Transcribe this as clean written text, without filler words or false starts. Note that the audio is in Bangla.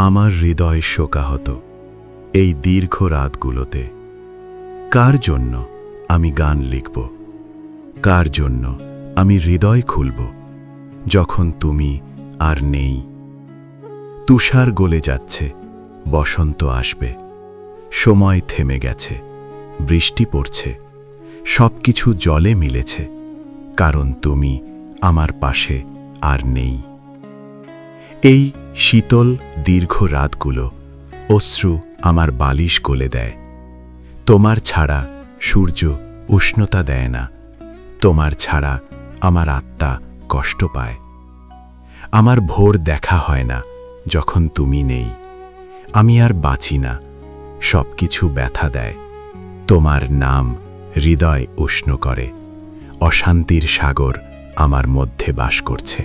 আমার হৃদয় শোকাহত এই দীর্ঘ রাতগুলোতে। কার জন্য আমি গান লিখব, কার জন্য আমি হৃদয় খুলব, যখন তুমি আর নেই। তুষার গলে যাচ্ছে, বসন্ত আসবে, সময় থেমে গেছে, বৃষ্টি পড়ছে, সবকিছু জলে মিলেছে, কারণ তুমি আমার পাশে আর নেই। এই শীতল দীর্ঘ রাতগুলো অশ্রু আমার বালিশ গলে দেয়। তোমার ছাড়া সূর্য উষ্ণতা দেয় না, তোমার ছাড়া আমার আত্মা কষ্ট পায়। আমার ভোর দেখা হয় না যখন তুমি নেই, আমি আর বাঁচি না, সবকিছু ব্যথা দেয়। তোমার নাম হৃদয় উষ্ণ করে, অশান্তির সাগর আমার মধ্যে বাস করছে।